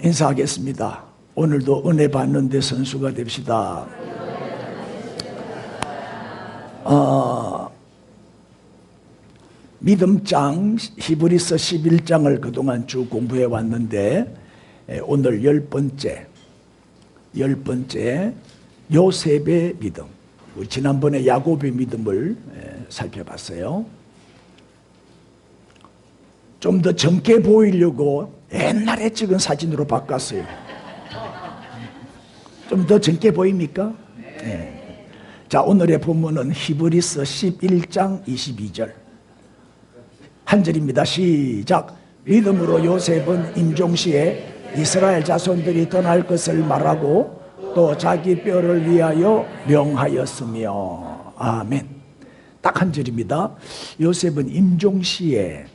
인사하겠습니다. 오늘도 은혜 받는 데 선수가 됩시다. 믿음장 히브리서 11장을 그동안 쭉 공부해 왔는데 오늘 열 번째 요셉의 믿음. 우리 지난번에 야곱의 믿음을 살펴봤어요. 좀 더 젊게 보이려고 옛날에 찍은 사진으로 바꿨어요. 좀 더 젊게 보입니까? 네. 자, 오늘의 본문은 히브리서 11장 22절 한 절입니다. 시작. 믿음으로 요셉은 임종시에 이스라엘 자손들이 떠날 것을 말하고 또 자기 뼈를 위하여 명하였으며. 아멘. 딱 한 절입니다. 요셉은 임종시에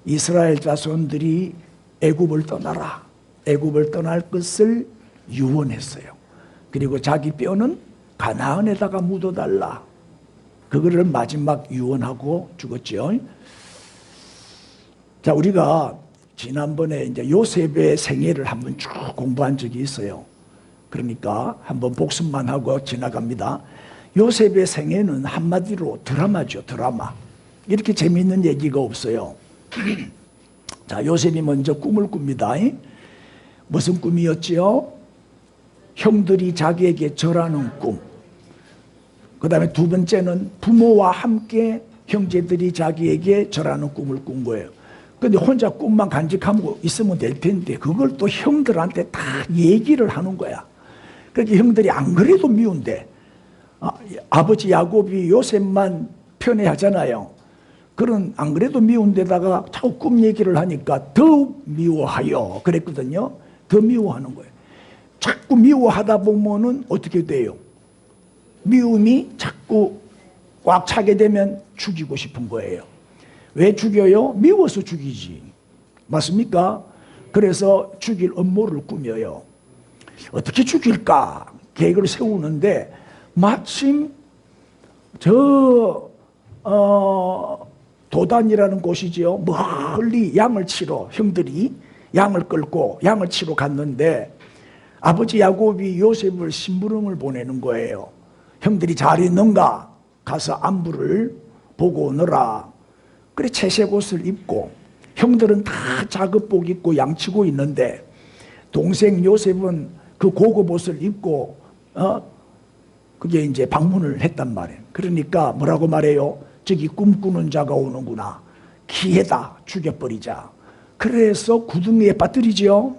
이스라엘 자손들이 애굽을 떠나라, 애굽을 떠날 것을 유언했어요. 그리고 자기 뼈는 가나안에다가 묻어달라, 그거를 마지막 유언하고 죽었죠. 자, 우리가 지난번에 이제 요셉의 생애를 한번 쭉 공부한 적이 있어요. 그러니까 한번 복습만 하고 지나갑니다. 요셉의 생애는 한마디로 드라마죠. 드라마. 이렇게 재미있는 얘기가 없어요. 자, 요셉이 먼저 꿈을 꿉니다. 무슨 꿈이었지요? 형들이 자기에게 절하는 꿈. 그 다음에 두 번째는 부모와 함께 형제들이 자기에게 절하는 꿈을 꾼 거예요. 근데 혼자 꿈만 간직하고 있으면 될 텐데 그걸 또 형들한테 다 얘기를 하는 거야. 그러니까 형들이 안 그래도 미운데 아버지 야곱이 요셉만 편애하잖아요. 그런 안 그래도 미운데다가 자꾸 꿈 얘기를 하니까 더 미워하여 그랬거든요. 더 미워하는 거예요. 자꾸 미워하다 보면은 어떻게 돼요? 미움이 자꾸 꽉 차게 되면 죽이고 싶은 거예요. 왜 죽여요? 미워서 죽이지. 맞습니까? 그래서 죽일 음모를 꾸며요. 어떻게 죽일까? 계획을 세우는데 마침 도단이라는 곳이지요. 멀리 양을 치러 형들이 양을 끌고 양을 치러 갔는데 아버지 야곱이 요셉을 심부름을 보내는 거예요. 형들이 잘 있는가? 가서 안부를 보고 오너라. 그래 채색 옷을 입고 형들은 다 작업복 입고 양치고 있는데 동생 요셉은 그 고급 옷을 입고 그게 이제 방문을 했단 말이에요. 그러니까 뭐라고 말해요? 저기 꿈꾸는 자가 오는구나. 기회다. 죽여버리자. 그래서 구덩이에 빠뜨리죠.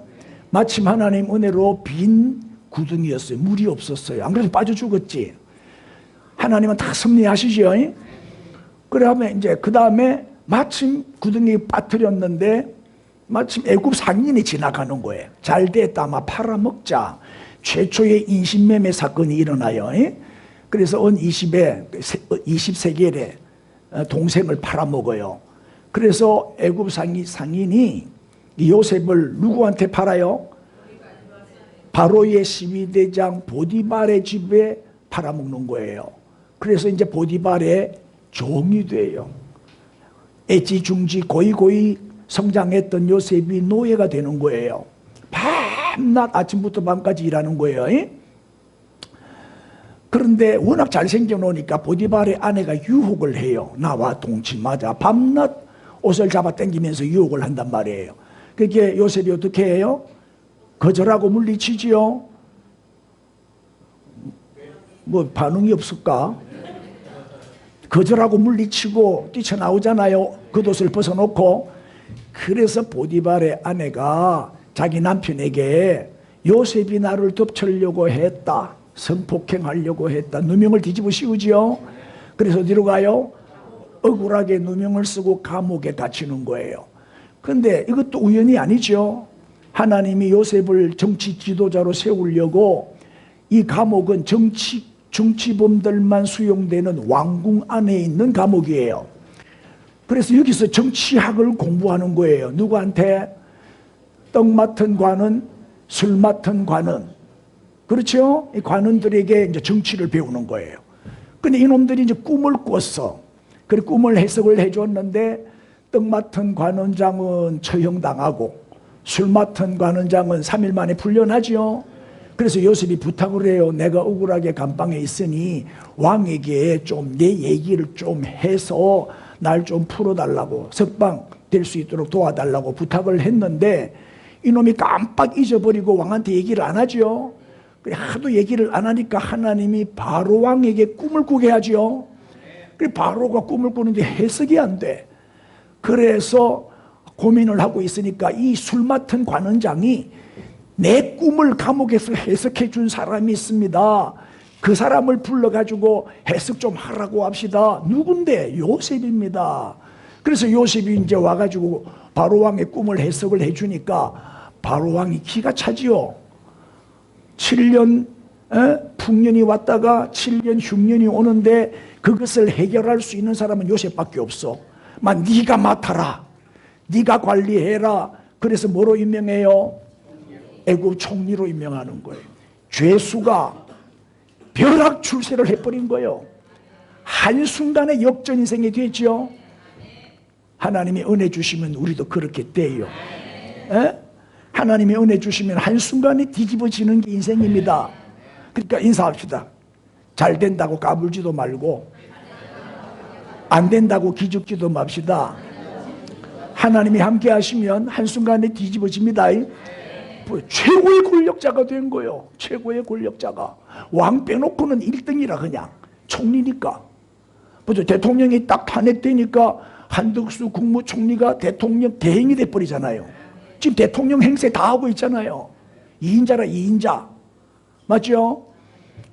마침 하나님 은혜로 빈 구덩이였어요. 물이 없었어요. 안 그래도 빠져 죽었지. 하나님은 다 섭리하시죠. 그러면 이제 그 다음에 마침 구덩이에 빠뜨렸는데 마침 애굽 상인이 지나가는 거예요. 잘 됐다. 아마 팔아먹자. 최초의 인신매매 사건이 일어나요. 그래서 은 20세겔에 동생을 팔아먹어요. 그래서 애굽 상인이 요셉을 누구한테 팔아요? 바로의 시위대장 보디발의 집에 팔아먹는 거예요. 그래서 이제 보디발의 종이 돼요. 애지중지 고이고이 성장했던 요셉이 노예가 되는 거예요. 밤낮 아침부터 밤까지 일하는 거예요. 그런데 워낙 잘생겨 놓으니까 보디발의 아내가 유혹을 해요. 나와 동침하자. 밤낮 옷을 잡아 당기면서 유혹을 한단 말이에요. 그게 요셉이 어떻게 해요? 거절하고 물리치지요. 뭐 반응이 없을까? 거절하고 물리치고 뛰쳐나오잖아요. 겉옷을 벗어놓고. 그래서 보디발의 아내가 자기 남편에게 요셉이 나를 덮치려고 했다, 성폭행하려고 했다, 누명을 뒤집어 씌우지요. 그래서 어디로 가요? 억울하게 누명을 쓰고 감옥에 갇히는 거예요. 그런데 이것도 우연이 아니죠. 하나님이 요셉을 정치 지도자로 세우려고 이 감옥은 정치범들만 수용되는 왕궁 안에 있는 감옥이에요. 그래서 여기서 정치학을 공부하는 거예요. 누구한테? 떡 맡은 관은, 술 맡은 관은. 그렇죠? 이 관원들에게 이제 정치를 배우는 거예요. 근데 이놈들이 이제 꿈을 꿨어. 그 꿈을 해석을 해줬는데 떡 맡은 관원장은 처형당하고 술 맡은 관원장은 3일 만에 풀려나죠. 그래서 요셉이 부탁을 해요. 내가 억울하게 감방에 있으니 왕에게 좀 내 얘기를 좀 해서 날 좀 풀어달라고, 석방 될 수 있도록 도와달라고 부탁을 했는데 이놈이 깜빡 잊어버리고 왕한테 얘기를 안 하죠. 하도 얘기를 안 하니까 하나님이 바로 왕에게 꿈을 꾸게 하죠. 그래 바로가 꿈을 꾸는데 해석이 안 돼. 그래서 고민을 하고 있으니까 이 술 맡은 관원장이 내 꿈을 감옥에서 해석해 준 사람이 있습니다. 그 사람을 불러가지고 해석 좀 하라고 합시다. 누군데? 요셉입니다. 그래서 요셉이 이제 와가지고 바로왕의 꿈을 해석을 해주니까 바로왕이 기가 차지요. 7년 풍년이 왔다가 7년 흉년이 오는데 그것을 해결할 수 있는 사람은 요셉밖에 없어. 네가 맡아라. 네가 관리해라. 그래서 뭐로 임명해요? 애굽 총리로 임명하는 거예요. 죄수가 벼락 출세를 해버린 거예요. 한순간에 역전인생이 됐죠. 하나님이 은혜 주시면 우리도 그렇게 돼요. 하나님이 은혜 주시면 한순간에 뒤집어지는 게 인생입니다. 그러니까 인사합시다. 잘 된다고 까불지도 말고 안 된다고 기죽지도 맙시다. 하나님이 함께 하시면 한순간에 뒤집어집니다. 최고의 권력자가 된 거예요. 최고의 권력자가. 왕 빼놓고는 1등이라 그냥. 총리니까. 보죠. 대통령이 딱 탄핵되니까 한덕수 국무총리가 대통령 대행이 돼버리잖아요. 지금 대통령 행세 다 하고 있잖아요. 2인자라 2인자. 맞죠?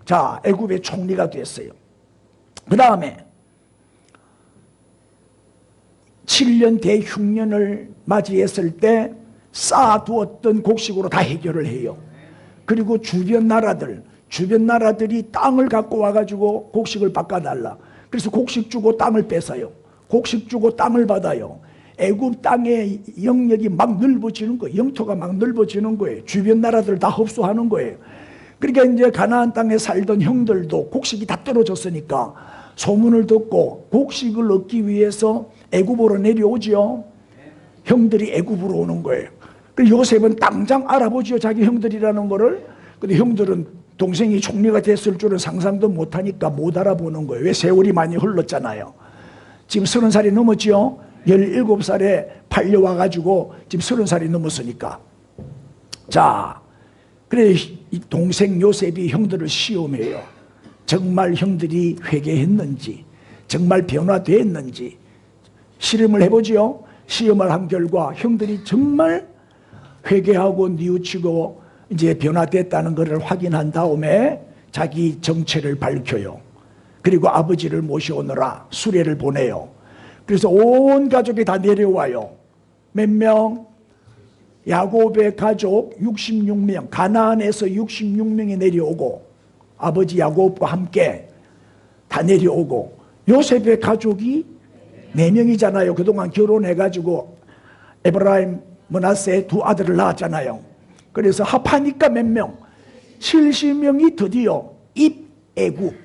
자, 애굽의 총리가 됐어요. 그 다음에 7년 대흉년을 맞이했을 때 쌓아두었던 곡식으로 다 해결을 해요. 그리고 주변 나라들이 땅을 갖고 와가지고 곡식을 바꿔달라. 그래서 곡식 주고 땅을 뺏어요. 곡식 주고 땅을 받아요. 애굽 땅의 영역이 막 넓어지는 거예요. 영토가 막 넓어지는 거예요. 주변 나라들 다 흡수하는 거예요. 그러니까 이제 가나안 땅에 살던 형들도 곡식이 다 떨어졌으니까 소문을 듣고 곡식을 얻기 위해서 애굽으로 내려오지요. 형들이 애굽으로 오는 거예요. 그래서 요셉은 당장 알아보지요. 자기 형들이라는 거를. 근데 형들은 동생이 총리가 됐을 줄은 상상도 못하니까 못 알아보는 거예요. 왜? 세월이 많이 흘렀잖아요. 지금 30살이 넘었지요. 17살에 팔려와가지고 지금 30살이 넘었으니까. 자, 그래 이 동생 요셉이 형들을 시험해요. 정말 형들이 회개했는지, 정말 변화됐는지 실험을 해보지요. 시험을 한 결과 형들이 정말 회개하고 뉘우치고 이제 변화됐다는 것을 확인한 다음에 자기 정체를 밝혀요. 그리고 아버지를 모셔오느라 수레를 보내요. 그래서 온 가족이 다 내려와요. 몇 명? 야곱의 가족 66명, 가나안에서 66명이 내려오고 아버지 야곱과 함께 다 내려오고 요셉의 가족이 4명이잖아요. 그동안 결혼해가지고 에브라임, 므낫세 두 아들을 낳았잖아요. 그래서 합하니까 몇 명? 70명이 드디어 입애굽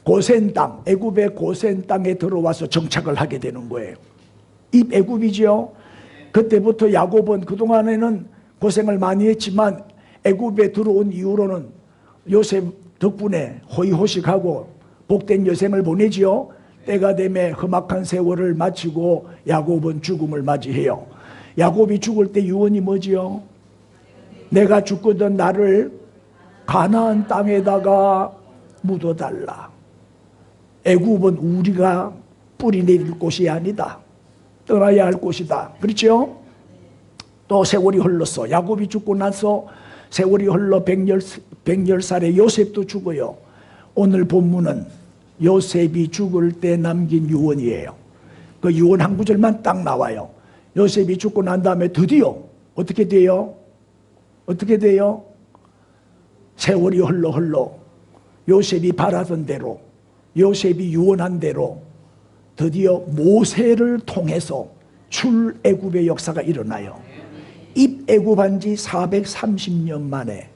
고센 땅, 애굽의 고센 땅에 들어와서 정착을 하게 되는 거예요. 입애굽이죠. 그때부터 야곱은 그동안에는 고생을 많이 했지만 애굽에 들어온 이후로는 요셉 덕분에 호의호식하고 복된 여생을 보내지요. 때가 되매 험악한 세월을 마치고 야곱은 죽음을 맞이해요. 야곱이 죽을 때 유언이 뭐지요? 내가 죽거든 나를 가나안 땅에다가 묻어달라. 애굽은 우리가 뿌리 내릴 곳이 아니다. 떠나야 할 곳이다. 그렇죠? 또 세월이 흘렀어. 야곱이 죽고 나서 세월이 흘러 100살에 요셉도 죽어요. 오늘 본문은 요셉이 죽을 때 남긴 유언이에요. 그 유언 한 구절만 딱 나와요. 요셉이 죽고 난 다음에 드디어 어떻게 돼요? 어떻게 돼요? 세월이 흘러 요셉이 바라던 대로, 요셉이 유언한 대로 드디어 모세를 통해서 출애굽의 역사가 일어나요. 입애굽한 지 430년 만에,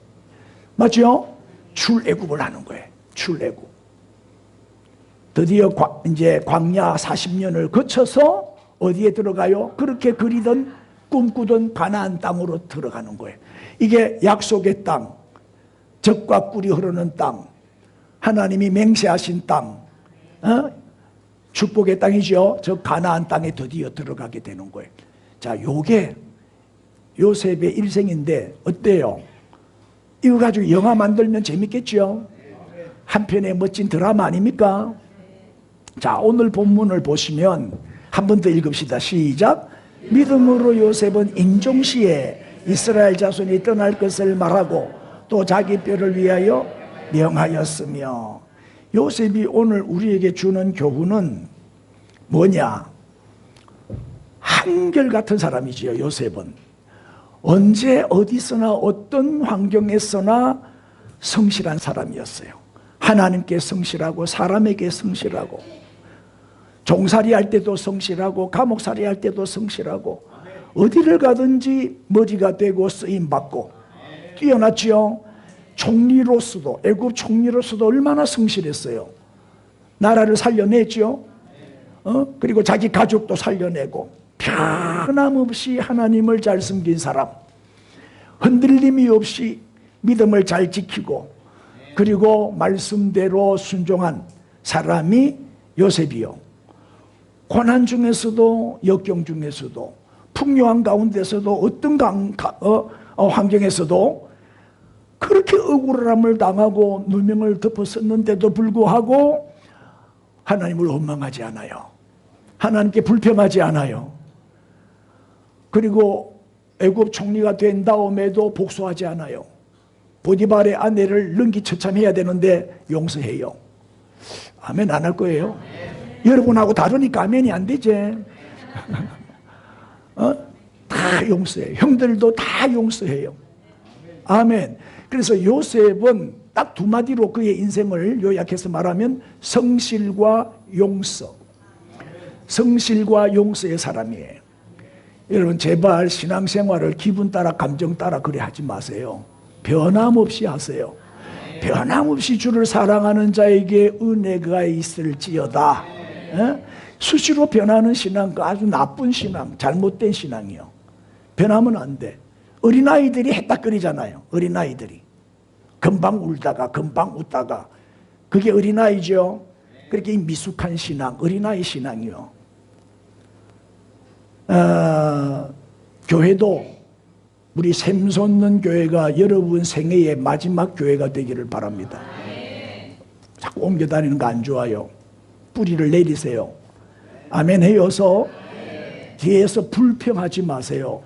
맞죠? 출애굽을 하는 거예요. 출애굽. 드디어 이제 광야 40년을 거쳐서 어디에 들어가요? 그렇게 그리던 꿈꾸던 가나안 땅으로 들어가는 거예요. 이게 약속의 땅, 젖과 꿀이 흐르는 땅, 하나님이 맹세하신 땅, 축복의 땅이죠. 저 가나안 땅에 드디어 들어가게 되는 거예요. 자, 요게 요셉의 일생인데 어때요? 이거 가지고 영화 만들면 재밌겠죠? 한 편의 멋진 드라마 아닙니까? 자, 오늘 본문을 보시면 한 번 더 읽읍시다. 시작. 믿음으로 요셉은 인종시에 이스라엘 자손이 떠날 것을 말하고 또 자기 뼈를 위하여 명하였으며. 요셉이 오늘 우리에게 주는 교훈은 뭐냐? 한결같은 사람이지요. 요셉은 언제 어디서나 어떤 환경에서나 성실한 사람이었어요. 하나님께 성실하고 사람에게 성실하고, 종살이 할 때도 성실하고 감옥살이 할 때도 성실하고, 어디를 가든지 머리가 되고 쓰임받고 뛰어났지요. 총리로서도, 애굽 총리로서도 얼마나 성실했어요. 나라를 살려냈죠. 그리고 자기 가족도 살려내고, 변함없이 하나님을 잘 섬긴 사람, 흔들림이 없이 믿음을 잘 지키고, 그리고 말씀대로 순종한 사람이 요셉이요. 고난 중에서도, 역경 중에서도, 풍요한 가운데서도, 어떤 환경에서도 그렇게 억울함을 당하고 누명을 덮었었는데도 불구하고 하나님을 원망하지 않아요. 하나님께 불평하지 않아요. 그리고 애굽 총리가 된 다음에도 복수하지 않아요. 보디발의 아내를 능기처참해야 되는데 용서해요. 아멘 안 할 거예요? 여러분하고 다르니까 아멘이 안 되지. 다 용서해요. 형들도 다 용서해요. 아멘. 그래서 요셉은 딱 두 마디로 그의 인생을 요약해서 말하면 성실과 용서, 성실과 용서의 사람이에요. 여러분 제발 신앙생활을 기분 따라 감정 따라 그래 하지 마세요. 변함없이 하세요. 변함없이 주를 사랑하는 자에게 은혜가 있을지어다. 수시로 변하는 신앙, 아주 나쁜 신앙, 잘못된 신앙이요. 변하면 안 돼. 어린아이들이 해딱거리잖아요. 어린아이들이 금방 울다가 금방 웃다가, 그게 어린아이죠. 그렇게 미숙한 신앙, 어린아이 신앙이요. 교회도 우리 샘솟는 교회가 여러분 생애의 마지막 교회가 되기를 바랍니다. 자꾸 옮겨 다니는 거 안 좋아요. 뿌리를 내리세요. 아멘 해요서 뒤에서 불평하지 마세요.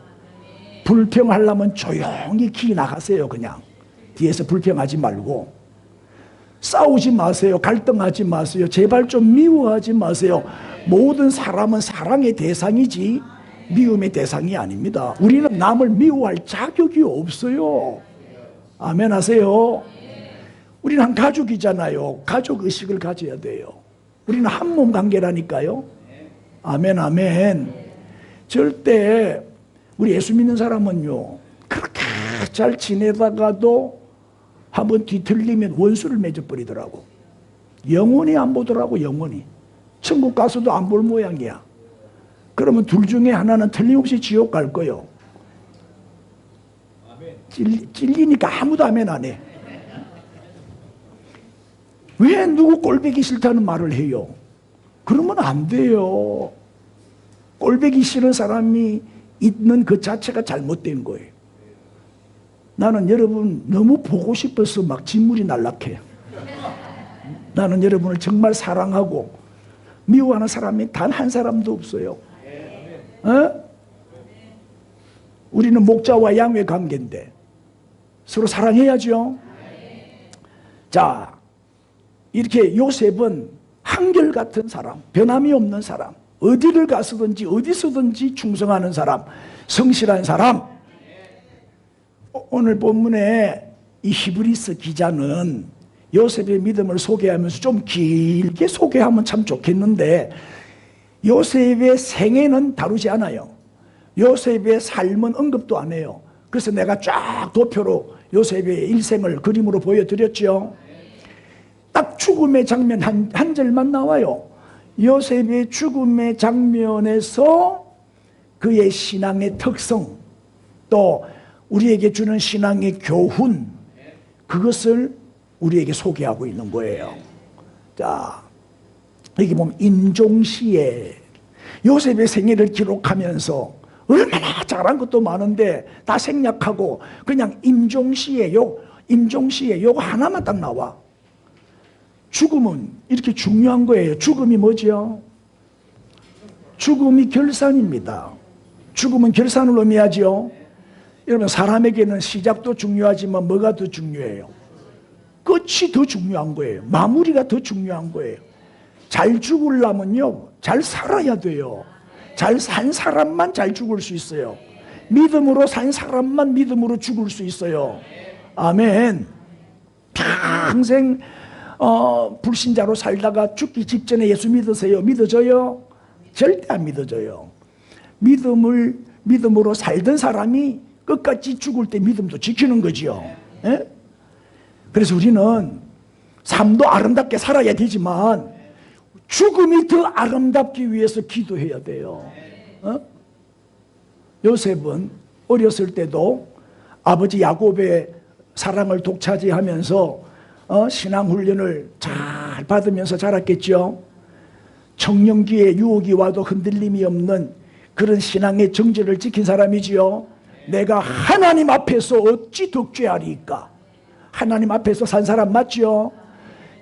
불평하려면 조용히 기 나가세요. 그냥 뒤에서 불평하지 말고, 싸우지 마세요. 갈등하지 마세요. 제발 좀 미워하지 마세요. 모든 사람은 사랑의 대상이지 미움의 대상이 아닙니다. 우리는 남을 미워할 자격이 없어요. 아멘 하세요. 우리는 한 가족이잖아요. 가족 의식을 가져야 돼요. 우리는 한 몸 관계라니까요. 아멘 아멘. 절대 우리 예수 믿는 사람은요, 그렇게 잘 지내다가도 한번 뒤틀리면 원수를 맺어버리더라고. 영원히 안 보더라고. 영원히 천국 가서도 안 볼 모양이야. 그러면 둘 중에 하나는 틀림없이 지옥 갈 거요. 찔리니까 아무도 아멘 안 해. 왜 누구 꼴보기 싫다는 말을 해요? 그러면 안 돼요. 꼴보기 싫은 사람이 있는 그 자체가 잘못된 거예요. 나는 여러분 너무 보고 싶어서 막 진물이 날락해. 나는 여러분을 정말 사랑하고 미워하는 사람이 단 한 사람도 없어요. 우리는 목자와 양의 관계인데 서로 사랑해야죠. 자, 이렇게 요셉은 한결같은 사람, 변함이 없는 사람, 어디를 가서든지 어디서든지 충성하는 사람, 성실한 사람. 오늘 본문에 이 히브리서 기자는 요셉의 믿음을 소개하면서 좀 길게 소개하면 참 좋겠는데 요셉의 생애는 다루지 않아요. 요셉의 삶은 언급도 안 해요. 그래서 내가 쫙 도표로 요셉의 일생을 그림으로 보여드렸죠. 딱 죽음의 장면 한 절만 나와요. 요셉의 죽음의 장면에서 그의 신앙의 특성, 또 우리에게 주는 신앙의 교훈, 그것을 우리에게 소개하고 있는 거예요. 자, 여기 보면 임종시에 요셉의 생애를 기록하면서 얼마나 잘한 것도 많은데 다 생략하고 그냥 임종시에 요거 하나만 딱 나와. 죽음은 이렇게 중요한 거예요. 죽음이 뭐죠? 죽음이 결산입니다. 죽음은 결산을 의미하죠. 여러분, 사람에게는 시작도 중요하지만 뭐가 더 중요해요? 끝이 더 중요한 거예요. 마무리가 더 중요한 거예요. 잘 죽으려면요, 잘 살아야 돼요. 잘 산 사람만 잘 죽을 수 있어요. 믿음으로 산 사람만 믿음으로 죽을 수 있어요. 아멘. 평생 불신자로 살다가 죽기 직전에 예수 믿으세요? 믿어져요? 절대 안 믿어져요. 믿음으로 살던 사람이 끝까지 죽을 때 믿음도 지키는 거지요. 예? 그래서 우리는 삶도 아름답게 살아야 되지만 죽음이 더 아름답기 위해서 기도해야 돼요. 요셉은 어렸을 때도 아버지 야곱의 사랑을 독차지하면서 신앙훈련을 잘 받으면서 자랐겠죠. 청년기에 유혹이 와도 흔들림이 없는 그런 신앙의 정절을 지킨 사람이지요. 내가 하나님 앞에서 어찌 덕죄하리까? 하나님 앞에서 산 사람 맞지요?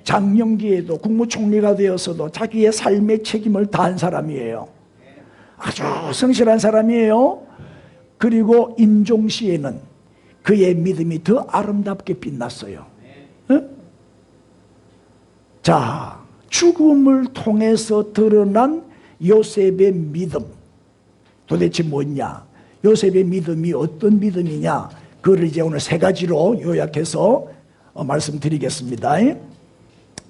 장년기에도 국무총리가 되어서도 자기의 삶의 책임을 다한 사람이에요. 아주 성실한 사람이에요. 그리고 임종시에는 그의 믿음이 더 아름답게 빛났어요. 자, 죽음을 통해서 드러난 요셉의 믿음, 도대체 뭐냐? 요셉의 믿음이 어떤 믿음이냐? 그걸 이제 오늘 세 가지로 요약해서 말씀드리겠습니다.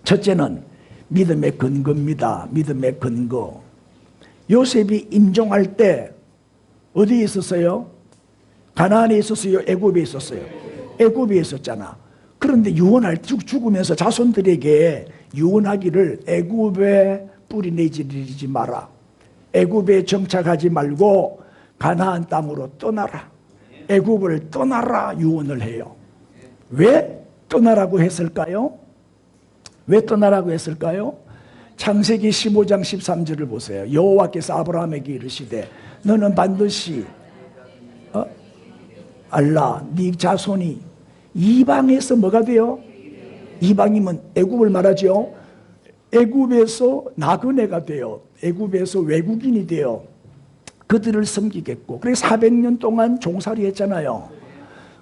첫째는 믿음의 근거입니다. 믿음의 근거. 요셉이 임종할 때 어디에 있었어요? 가나안에 있었어요? 애굽에 있었어요? 애굽에 있었잖아. 그런데 유언할 죽으면서 자손들에게 유언하기를 애굽에 뿌리 내리지 마라. 애굽에 정착하지 말고 가나안 땅으로 떠나라. 애굽을 떠나라 유언을 해요. 왜 떠나라고 했을까요? 왜 떠나라고 했을까요? 창세기 15장 13절을 보세요. 여호와께서 아브라함에게 이르시되 너는 반드시 알라 네 자손이 이방에서 뭐가 돼요? 이방이면 애굽을 말하죠. 애굽에서 나그네가 돼요. 애굽에서 외국인이 돼요. 그들을 섬기겠고, 그래서 400년 동안 종살이 했잖아요.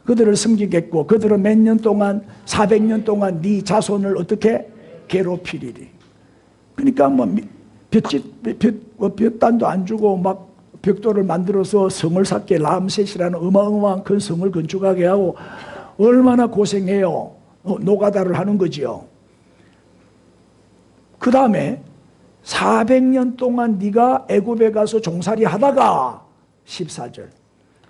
그들을 섬기겠고, 그들은 몇 년 동안, 400년 동안 네 자손을 어떻게 괴롭히리리. 그러니까 볕단도 안 주고 막 벽돌을 만들어서 성을 쌓게, 람셋이라는 어마어마한 큰 성을 건축하게 하고 얼마나 고생해요. 노가다를 하는 거지요. 그 다음에 400년 동안 네가 애굽에 가서 종살이 하다가 14절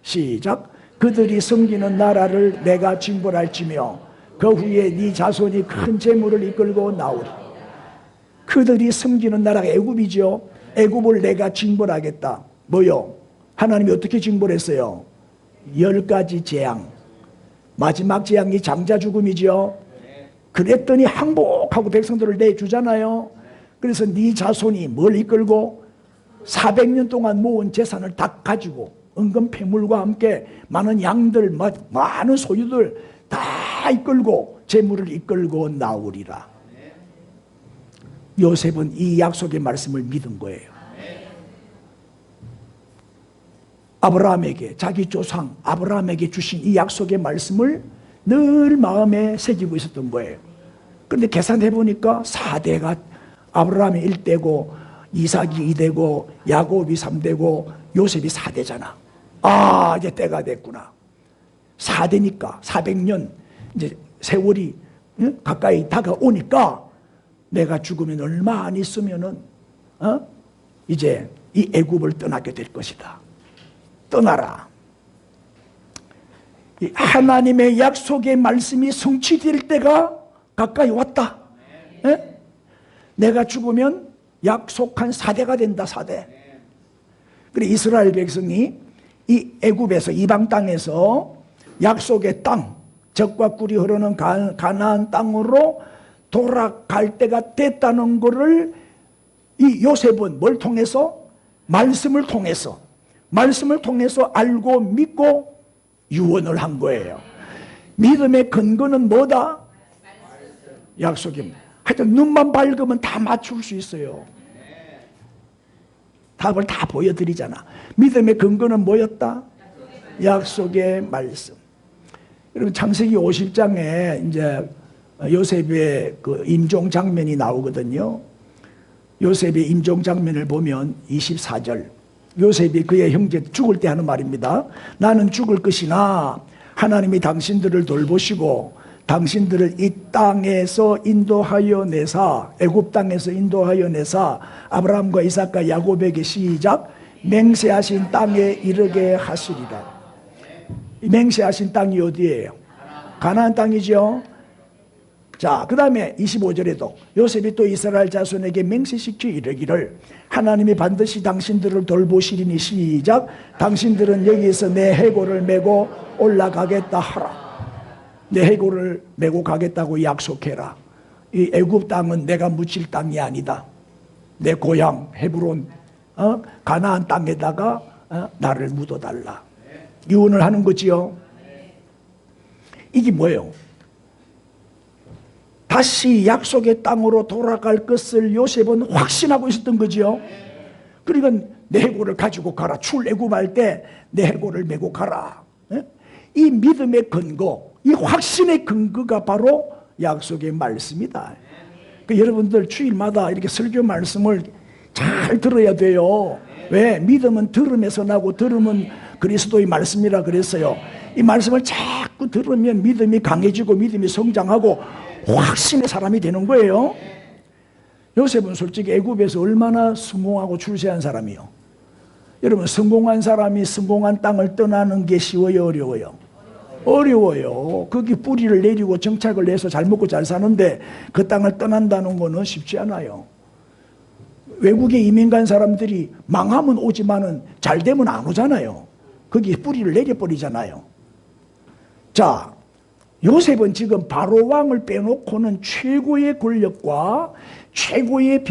시작. 그들이 섬기는 나라를 내가 징벌할지며 그 후에 네 자손이 큰 재물을 이끌고 나오리. 그들이 섬기는 나라가 애굽이죠. 애굽을 내가 징벌하겠다. 뭐요? 하나님이 어떻게 징벌했어요? 10가지 재앙. 마지막 재앙이 장자 죽음이죠. 그랬더니 항복하고 백성들을 내주잖아요. 그래서 네 자손이 뭘 이끌고 400년 동안 모은 재산을 다 가지고 은금 패물과 함께 많은 양들, 많은 소유들 다 이끌고 재물을 이끌고 나오리라. 요셉은 이 약속의 말씀을 믿은 거예요. 아브라함에게, 자기 조상 아브라함에게 주신 이 약속의 말씀을 늘 마음에 새기고 있었던 거예요. 그런데 계산해 보니까 4대가 아브라함이 1대고 이삭이 2대고 야곱이 3대고 요셉이 4대잖아. 아, 이제 때가 됐구나. 4대니까 400년 이제 세월이 가까이 다가오니까 내가 죽으면 얼마 안 있으면은 이제 이 애굽을 떠나게 될 것이다. 떠나라. 이 하나님의 약속의 말씀이 성취될 때가 가까이 왔다. 내가 죽으면 약속한 4대가 된다. 4대. 그래 이스라엘 백성이 이 애굽에서 이방 땅에서 약속의 땅, 젖과 꿀이 흐르는 가나안 땅으로 돌아갈 때가 됐다는 것을 이 요셉은 뭘 통해서? 말씀을 통해서 알고 믿고 유언을 한 거예요. 믿음의 근거는 뭐다? 약속입니다. 하여튼 눈만 밝으면 다 맞출 수 있어요. 답을 다 보여드리잖아. 믿음의 근거는 뭐였다? 약속의 말씀. 여러분 창세기 50장에 이제 요셉의 그 임종 장면이 나오거든요. 요셉의 임종 장면을 보면 24절, 요셉이 그의 형제 죽을 때 하는 말입니다. 나는 죽을 것이나 하나님이 당신들을 돌보시고 당신들을 이 땅에서 인도하여 내사, 애굽 땅에서 인도하여 내사 아브라함과 이삭과 야곱에게 시작 맹세하신 땅에 이르게 하시리라. 이 맹세하신 땅이 어디예요? 가나안 땅이죠. 자, 그 다음에 25절에도 요셉이 또 이스라엘 자손에게 맹세시켜 이르기를 하나님이 반드시 당신들을 돌보시리니 시작 당신들은 여기에서 내 해골을 메고 올라가겠다 하라. 내 해골을 메고 가겠다고 약속해라. 이 애굽 땅은 내가 묻힐 땅이 아니다. 내 고향 헤브론 가나안 땅에다가 나를 묻어달라. 유언을 하는 거지요. 이게 뭐예요? 다시 약속의 땅으로 돌아갈 것을 요셉은 확신하고 있었던 거지요. 그러니까 내 해골을 가지고 가라. 출애굽할 때 내 해골을 메고 가라. 이 믿음의 근거, 이 확신의 근거가 바로 약속의 말씀이다. 그러니까 여러분들 주일마다 이렇게 설교 말씀을 잘 들어야 돼요. 왜? 믿음은 들음에서 나고 들음은 그리스도의 말씀이라 그랬어요. 이 말씀을 자꾸 들으면 믿음이 강해지고 믿음이 성장하고 확신의 사람이 되는 거예요. 요셉은 솔직히 애굽에서 얼마나 성공하고 출세한 사람이요. 여러분 성공한 사람이 성공한 땅을 떠나는 게 쉬워요, 어려워요? 어려워요. 거기 뿌리를 내리고 정착을 해서 잘 먹고 잘 사는데 그 땅을 떠난다는 거는 쉽지 않아요. 외국에 이민 간 사람들이 망하면 오지만은 잘 되면 안 오잖아요. 거기에 뿌리를 내려버리잖아요. 자, 요셉은 지금 바로 왕을 빼놓고는 최고의 권력과 최고의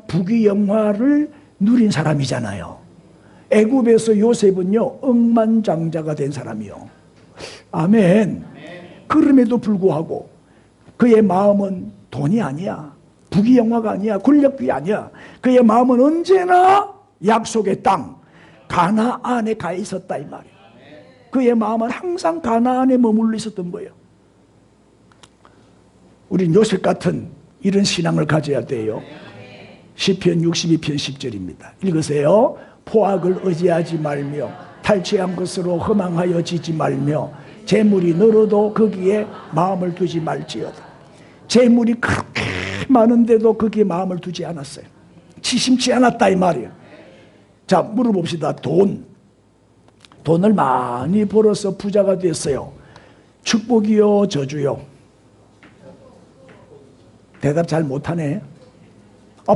부귀영화를 누린 사람이잖아요. 애굽에서 요셉은요 억만장자가 된 사람이요. 아멘. 그럼에도 불구하고 그의 마음은 돈이 아니야. 부귀영화가 아니야. 권력이 아니야. 그의 마음은 언제나 약속의 땅 가나안에 가 있었다 이 말이에요. 그의 마음은 항상 가나안에 머물러 있었던 거예요. 우린 요셉 같은 이런 신앙을 가져야 돼요. 시편 62편 10절입니다. 읽으세요. 포악을 의지하지 말며 탈취한 것으로 허망하여 지지 말며 재물이 늘어도 거기에 마음을 두지 말지어다. 재물이 그렇게 많은데도 거기에 마음을 두지 않았어요. 치심치 않았다 이 말이에요. 자, 물어봅시다. 돈을 많이 벌어서 부자가 됐어요. 축복이요, 저주요? 대답 잘 못하네.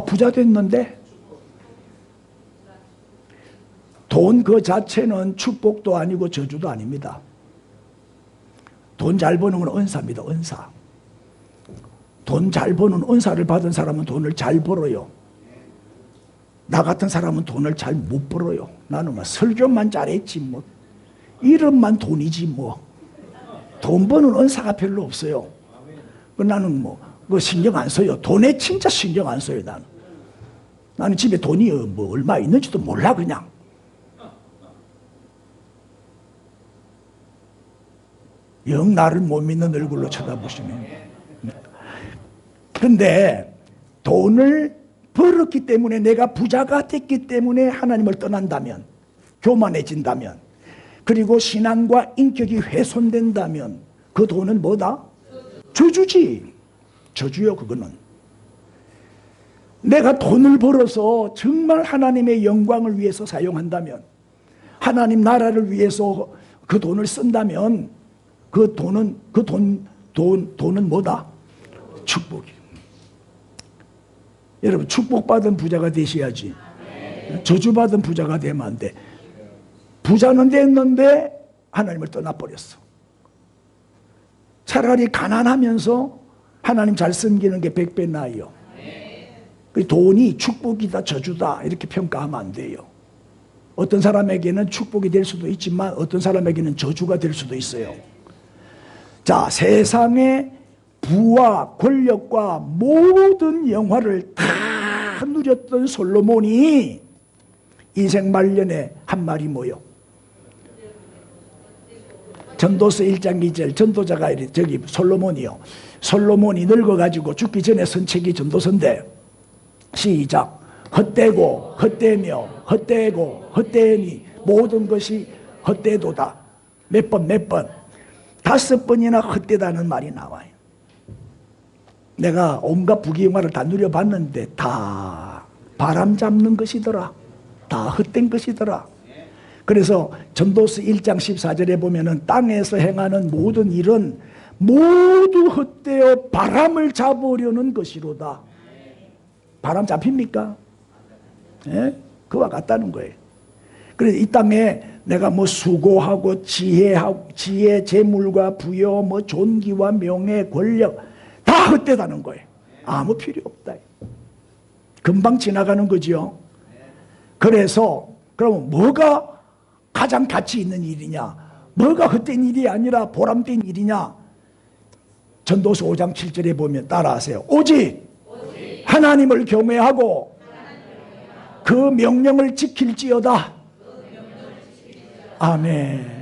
부자 됐는데? 돈 그 자체는 축복도 아니고 저주도 아닙니다. 돈 잘 버는 건 은사입니다. 은사. 돈 잘 버는 은사를 받은 사람은 돈을 잘 벌어요. 나 같은 사람은 돈을 잘 못 벌어요. 나는 뭐 설교만 잘했지 뭐 이름만 돈이지 뭐 돈 버는 은사가 별로 없어요. 나는 뭐 신경 안 써요. 돈에 진짜 신경 안 써요. 나는 집에 돈이 뭐 얼마 있는지도 몰라 그냥. 영 나를 못 믿는 얼굴로 쳐다보시면. 그런데 돈을 벌었기 때문에 내가 부자가 됐기 때문에 하나님을 떠난다면, 교만해진다면, 그리고 신앙과 인격이 훼손된다면 그 돈은 뭐다? 저주지. 저주요 그거는. 내가 돈을 벌어서 정말 하나님의 영광을 위해서 사용한다면, 하나님 나라를 위해서 그 돈을 쓴다면 그 돈은 뭐다? 축복이. 여러분 축복받은 부자가 되셔야지. 저주받은 부자가 되면 안 돼. 부자는 됐는데 하나님을 떠나버렸어. 차라리 가난하면서 하나님 잘 섬기는 게 100배 나아요. 돈이 축복이다 저주다 이렇게 평가하면 안 돼요. 어떤 사람에게는 축복이 될 수도 있지만 어떤 사람에게는 저주가 될 수도 있어요. 자, 세상의 부와 권력과 모든 영화를 다 누렸던 솔로몬이 인생 말년에 한 말이 뭐요? 전도서 1장 2절 전도자가 이래 저기 솔로몬이요. 솔로몬이 늙어가지고 죽기 전에 쓴 책이 전도서인데 시작. 헛되고 헛되며 헛되고 헛되니 모든 것이 헛되도다. 몇 번 5번이나 헛되다는 말이 나와요. 내가 온갖 부귀영화를 다 누려봤는데 다 바람 잡는 것이더라. 다 헛된 것이더라. 그래서 전도서 1장 14절에 보면은 땅에서 행하는 모든 일은 모두 헛되어 바람을 잡으려는 것이로다. 바람 잡힙니까? 예? 그와 같다는 거예요. 그래서 이 땅에 내가 뭐 수고하고 지혜, 재물과 부여, 뭐 존귀와 명예, 권력 다 헛되다는 거예요. 아무 필요 없다. 금방 지나가는 거지요. 그래서 그러면 뭐가 가장 가치 있는 일이냐? 뭐가 헛된 일이 아니라 보람된 일이냐? 전도서 5장 7절에 보면 따라하세요. 오직 하나님을 경외하고 그 명령을 지킬지어다. 아멘.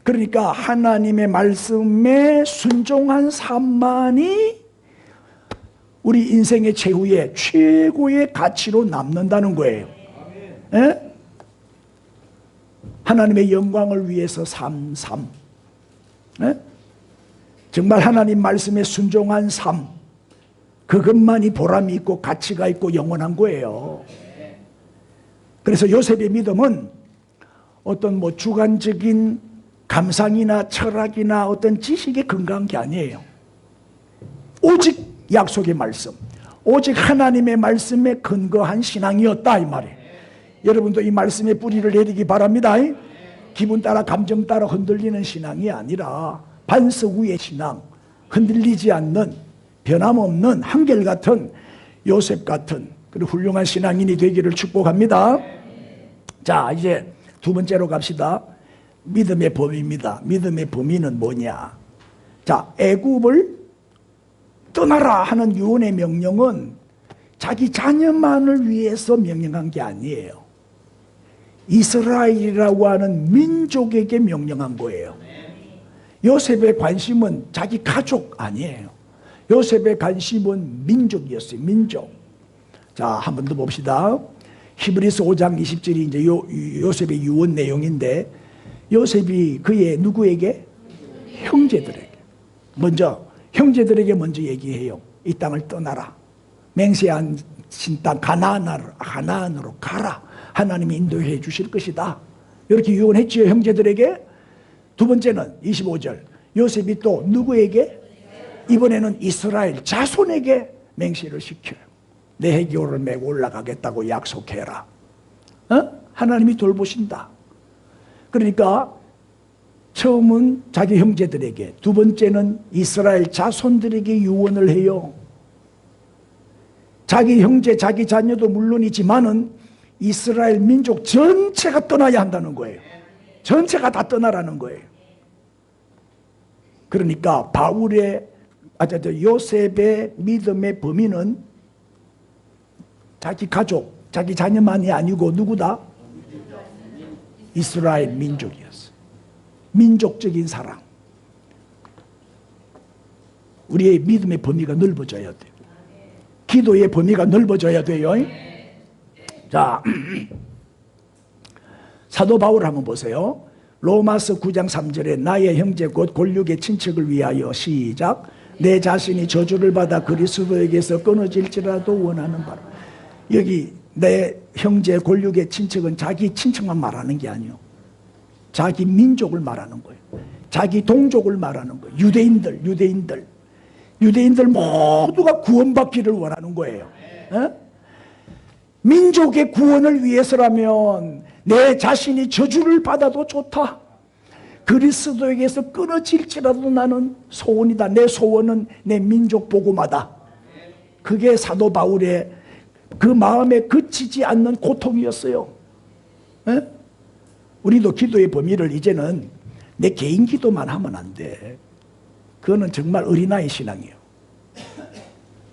그러니까 하나님의 말씀에 순종한 삶만이 우리 인생의 최후의 최고의 가치로 남는다는 거예요. 예? 하나님의 영광을 위해서 삶. 예? 정말 하나님 말씀에 순종한 삶, 그것만이 보람이 있고 가치가 있고 영원한 거예요. 그래서 요셉의 믿음은 어떤 뭐 주관적인 감상이나 철학이나 어떤 지식에 근거한 게 아니에요. 오직 약속의 말씀, 오직 하나님의 말씀에 근거한 신앙이었다 이 말이에요. 여러분도 이 말씀에 뿌리를 내리기 바랍니다. 기분 따라 감정 따라 흔들리는 신앙이 아니라 반석 위의 신앙, 흔들리지 않는 변함없는 한결같은 요셉 같은 그리고 훌륭한 신앙인이 되기를 축복합니다. 자, 이제 두 번째로 갑시다. 믿음의 범위입니다. 믿음의 범위는 뭐냐? 자, 애굽을 떠나라 하는 유언의 명령은 자기 자녀만을 위해서 명령한 게 아니에요. 이스라엘이라고 하는 민족에게 명령한 거예요. 요셉의 관심은 자기 가족 아니에요. 요셉의 관심은 민족이었어요. 민족. 자, 한 번 더 봅시다. 히브리서 5장 20절이 이제 요셉의 유언 내용인데, 요셉이 그의 누구에게? 형제들에게. 먼저 형제들에게 먼저 얘기해요. 이 땅을 떠나라. 맹세한 신땅 가나안으로 가라. 하나님이 인도해 주실 것이다. 이렇게 유언했지요, 형제들에게. 두 번째는 25절. 요셉이 또 누구에게? 이번에는 이스라엘 자손에게 맹세를 시켜요. 내 해교를 메고 올라가겠다고 약속해라. 하나님이 돌보신다. 그러니까 처음은 자기 형제들에게, 두 번째는 이스라엘 자손들에게 유언을 해요. 자기 형제, 자기 자녀도 물론이지만은 이스라엘 민족 전체가 떠나야 한다는 거예요. 전체가 다 떠나라는 거예요. 그러니까 요셉의 믿음의 범위는 자기 가족, 자기 자녀만이 아니고 누구다? 이스라엘 민족이었어요. 민족적인 사랑. 우리의 믿음의 범위가 넓어져야 돼요. 기도의 범위가 넓어져야 돼요. 자, 사도 바울 한번 보세요. 로마서 9장 3절에 나의 형제 곧 골육의 친척을 위하여 시작. 내 자신이 저주를 받아 그리스도에게서 끊어질지라도 원하는 바로. 여기 내 형제 골육의 친척은 자기 친척만 말하는 게 아니에요. 자기 민족을 말하는 거예요. 자기 동족을 말하는 거예요. 유대인들 모두가 구원받기를 원하는 거예요. 민족의 구원을 위해서라면 내 자신이 저주를 받아도 좋다. 그리스도에게서 끊어질지라도 나는 소원이다. 내 소원은 내 민족 복음하다. 그게 사도 바울의 그 마음에 그치지 않는 고통이었어요. 에? 우리도 기도의 범위를 이제는 내 개인 기도만 하면 안 돼. 그거는 정말 어린아이 신앙이에요.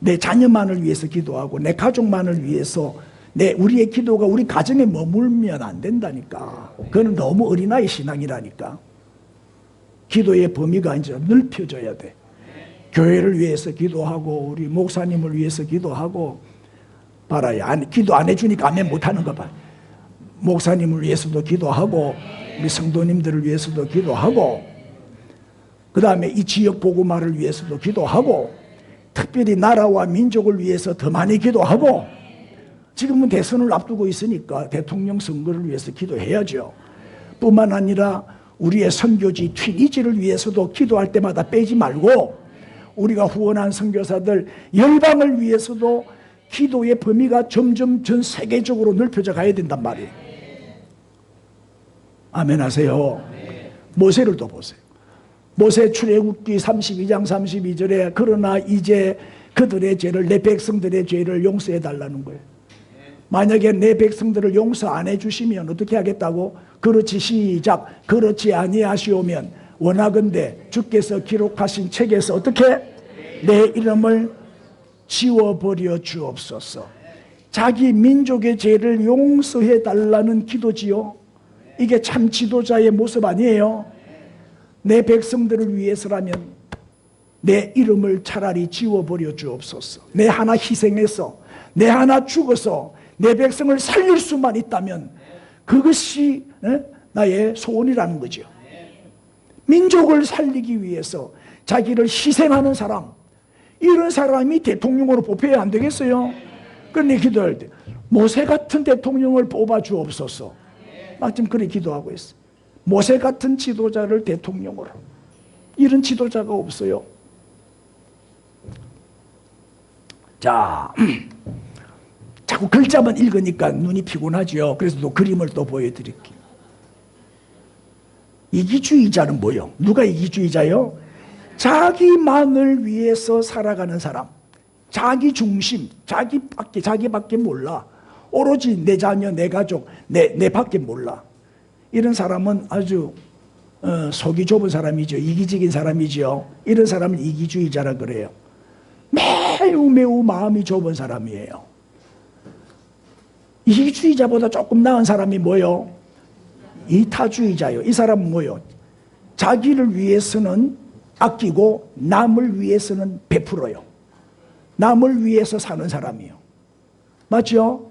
내 자녀만을 위해서 기도하고 내 가족만을 위해서 우리의 기도가 우리 가정에 머물면 안 된다니까. 그거는 너무 어린아이 신앙이라니까. 기도의 범위가 이제 넓혀져야 돼. 교회를 위해서 기도하고 우리 목사님을 위해서 기도하고 봐라요. 기도 안 해주니까 아멘 못하는 거 봐. 목사님을 위해서도 기도하고 우리 성도님들을 위해서도 기도하고 그 다음에 이 지역 복음화를 위해서도 기도하고 특별히 나라와 민족을 위해서 더 많이 기도하고 지금은 대선을 앞두고 있으니까 대통령 선거를 위해서 기도해야죠. 뿐만 아니라 우리의 선교지 튀니지를 위해서도 기도할 때마다 빼지 말고 우리가 후원한 선교사들 열방을 위해서도 기도의 범위가 점점 전 세계적으로 넓혀져 가야 된단 말이에요. 아멘 하세요. 모세를 또 보세요. 모세 출애굽기 32장 32절에 그러나 이제 그들의 죄를 내 백성들의 죄를 용서해 달라는 거예요. 만약에 내 백성들을 용서 안 해주시면 어떻게 하겠다고? 그렇지 시작. 그렇지 아니하시오면 원하건대 주께서 기록하신 책에서 어떻게? 내 이름을 지워버려 주옵소서. 자기 민족의 죄를 용서해 달라는 기도지요. 이게 참 지도자의 모습 아니에요? 내 백성들을 위해서라면 내 이름을 차라리 지워버려 주옵소서. 내 하나 희생해서 내 하나 죽어서 내 백성을 살릴 수만 있다면 그것이 나의 소원이라는 거죠. 민족을 살리기 위해서 자기를 희생하는 사람, 이런 사람이 대통령으로 뽑혀야 안 되겠어요? 그런데 기도할 때 모세 같은 대통령을 뽑아 주옵소서. 막 지금 그렇게 기도하고 있어요. 모세 같은 지도자를 대통령으로. 이런 지도자가 없어요. 자, 자꾸 글자만 읽으니까 눈이 피곤하죠. 그래서 또 그림을 또 보여드릴게요. 이기주의자는 뭐요? 누가 이기주의자요? 자기만을 위해서 살아가는 사람. 자기 중심, 자기밖에 몰라. 오로지 내 자녀, 내 가족, 내 밖에 몰라. 이런 사람은 아주 속이 좁은 사람이죠. 이기적인 사람이죠. 이런 사람은 이기주의자라 그래요. 매우 마음이 좁은 사람이에요. 이기주의자보다 조금 나은 사람이 뭐요? 이타주의자요. 이 사람은 뭐요? 자기를 위해서는 아끼고 남을 위해서는 베풀어요. 남을 위해서 사는 사람이요. 맞죠?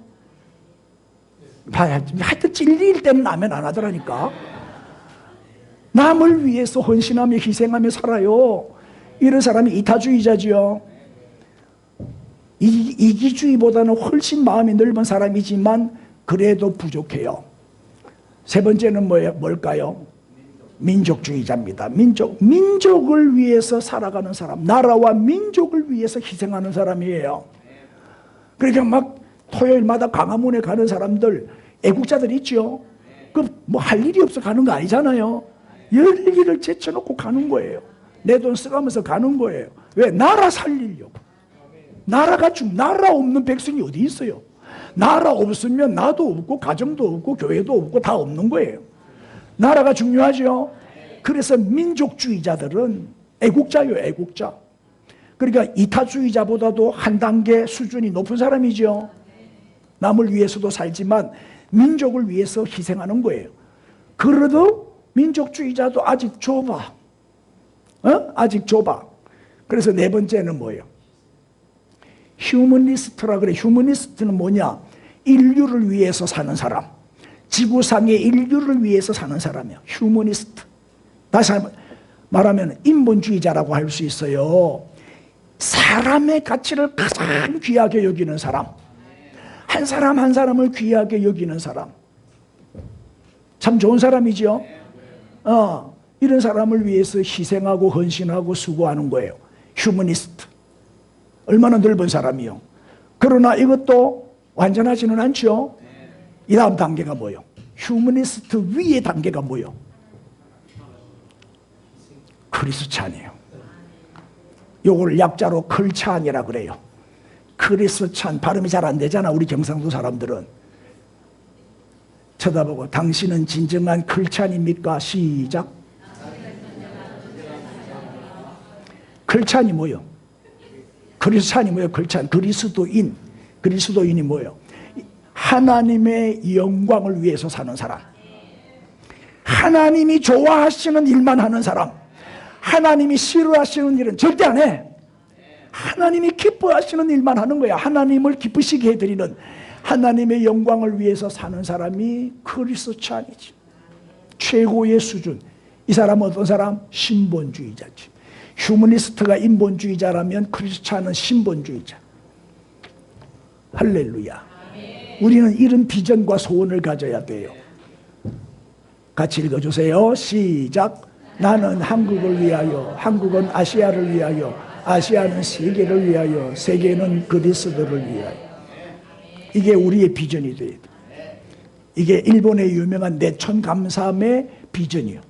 하여튼 진리일 때는 아멘 안 하더라니까. 남을 위해서 헌신하며 희생하며 살아요. 이런 사람이 이타주의자지요. 이기주의보다는 훨씬 마음이 넓은 사람이지만 그래도 부족해요. 세 번째는 뭘까요? 민족주의자입니다. 민족을 위해서 살아가는 사람, 나라와 민족을 위해서 희생하는 사람이에요. 그러니까 막 토요일마다 광화문에 가는 사람들, 애국자들 있죠. 그 뭐 할 일이 없어 가는 거 아니잖아요. 열기를 제쳐놓고 가는 거예요. 내 돈 써가면서 가는 거예요. 왜? 나라 살리려고. 나라 없는 백성이 어디 있어요? 나라 없으면 나도 없고 가정도 없고 교회도 없고 다 없는 거예요. 나라가 중요하죠. 그래서 민족주의자들은 애국자요, 애국자. 그러니까 이타주의자보다도 한 단계 수준이 높은 사람이죠. 남을 위해서도 살지만 민족을 위해서 희생하는 거예요. 그래도 민족주의자도 아직 좁아. 아직 좁아. 그래서 네 번째는 뭐예요? 휴머니스트라 그래. 휴머니스트는 뭐냐? 인류를 위해서 사는 사람. 지구상의 인류를 위해서 사는 사람이야. 휴머니스트. 다시 말하면 인본주의자라고 할 수 있어요. 사람의 가치를 가장 귀하게 여기는 사람. 한 사람 한 사람을 귀하게 여기는 사람. 참 좋은 사람이죠. 이런 사람을 위해서 희생하고 헌신하고 수고하는 거예요. 휴머니스트. 얼마나 넓은 사람이요. 그러나 이것도 완전하지는 않죠. 이 다음 단계가 뭐예요? 휴머니스트 위의 단계가 뭐예요? 크리스찬이에요. 요걸 약자로 클찬이라 그래요. 크리스찬. 발음이 잘 안 되잖아, 우리 경상도 사람들은. 쳐다보고, 당신은 진정한 클찬입니까? 시작. 클찬이 뭐예요? 크리스찬이 뭐예요? 클찬. 그리스도인. 그리스도인이 뭐예요? 하나님의 영광을 위해서 사는 사람. 하나님이 좋아하시는 일만 하는 사람. 하나님이 싫어하시는 일은 절대 안 해. 하나님이 기뻐하시는 일만 하는 거야. 하나님을 기쁘시게 해드리는, 하나님의 영광을 위해서 사는 사람이 크리스찬이지. 최고의 수준. 이 사람은 어떤 사람? 신본주의자지. 휴머니스트가 인본주의자라면 크리스찬은 신본주의자. 할렐루야. 우리는 이런 비전과 소원을 가져야 돼요. 같이 읽어주세요. 시작. 나는 한국을 위하여, 한국은 아시아를 위하여, 아시아는 세계를 위하여, 세계는 그리스도를 위하여. 이게 우리의 비전이 돼야 돼. 이게 일본의 유명한 내천 감사함의 비전이에요.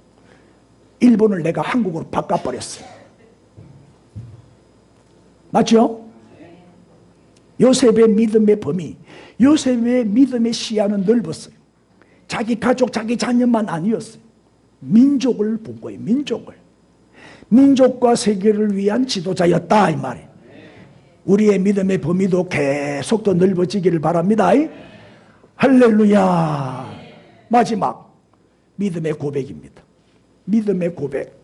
일본을 내가 한국으로 바꿔버렸어요. 맞죠? 요셉의 믿음의 범위, 요셉의 믿음의 시야는 넓었어요. 자기 가족, 자기 자녀만 아니었어요. 민족을 본 거예요. 민족을. 민족과 세계를 위한 지도자였다, 이 말이에요. 우리의 믿음의 범위도 계속 더 넓어지기를 바랍니다. 할렐루야. 마지막 믿음의 고백입니다. 믿음의 고백.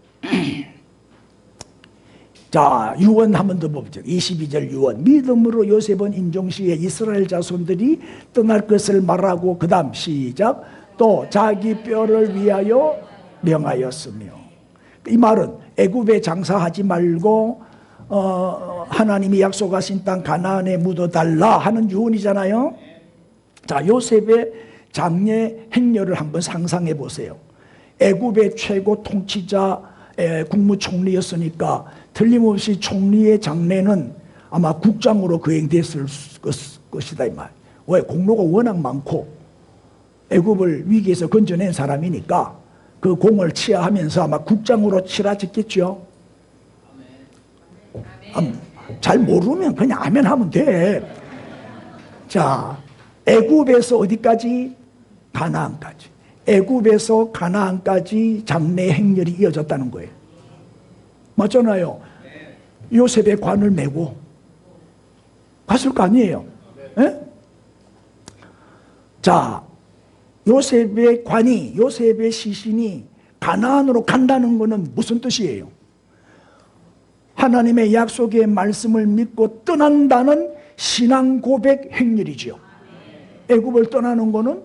자, 유언 한 번 더 보죠. 22절 유언. 믿음으로 요셉은 임종시에 이스라엘 자손들이 떠날 것을 말하고, 그 다음 시작. 또 자기 뼈를 위하여 명하였으며. 이 말은 애굽에 장사하지 말고 하나님이 약속하신 땅 가나안에 묻어달라 하는 유언이잖아요. 자, 요셉의 장래 행렬을 한번 상상해 보세요. 애굽의 최고 통치자, 국무총리였으니까 틀림없이 총리의 장래는 아마 국장으로 거행됐을 것이다, 이 말. 왜? 공로가 워낙 많고 애굽을 위기에서 건져낸 사람이니까 그 공을 치하하면서 아마 국장으로 치러졌겠죠. 잘 모르면 그냥 아멘 하면 돼. 자, 애굽에서 어디까지? 가나안까지. 애굽에서 가나안까지 장래 행렬이 이어졌다는 거예요. 맞잖아요. 요셉의 관을 메고 갔을 거 아니에요. 에? 자, 요셉의 관이, 요셉의 시신이 가나안으로 간다는 것은 무슨 뜻이에요? 하나님의 약속의 말씀을 믿고 떠난다는 신앙 고백 행렬이죠. 애굽을 떠나는 것은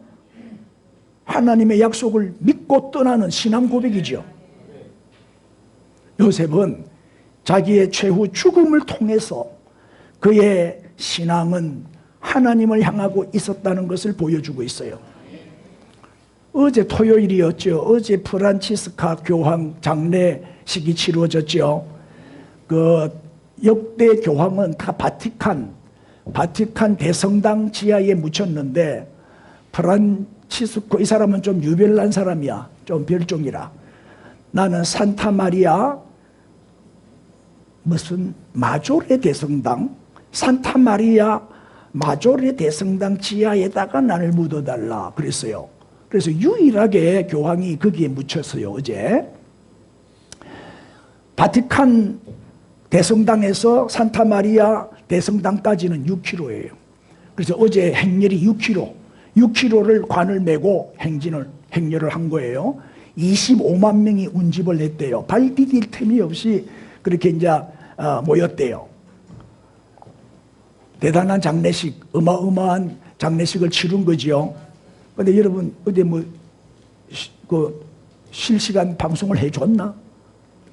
하나님의 약속을 믿고 떠나는 신앙 고백이죠. 요셉은 자기의 최후 죽음을 통해서 그의 신앙은 하나님을 향하고 있었다는 것을 보여주고 있어요. 어제 토요일이었죠. 어제 프란치스카 교황 장례식이 치루어졌죠. 그 역대 교황은 다 바티칸 대성당 지하에 묻혔는데, 프란치스코 이 사람은 좀 유별난 사람이야. 좀 별종이라. 나는 산타 마리아 무슨 마조레 대성당, 산타 마리아 마조레 대성당 지하에다가 나를 묻어달라 그랬어요. 그래서 유일하게 교황이 거기에 묻혔어요. 어제 바티칸 대성당에서 산타 마리아 대성당까지는 6km예요. 그래서 어제 행렬이 6km를 관을 메고 행렬을 한 거예요. 25만 명이 운집을 했대요. 발 디딜 틈이 없이 그렇게 이제 모였대요. 대단한 장례식, 어마어마한 장례식을 치른 거지요. 근데 여러분, 어디 실시간 방송을 해줬나?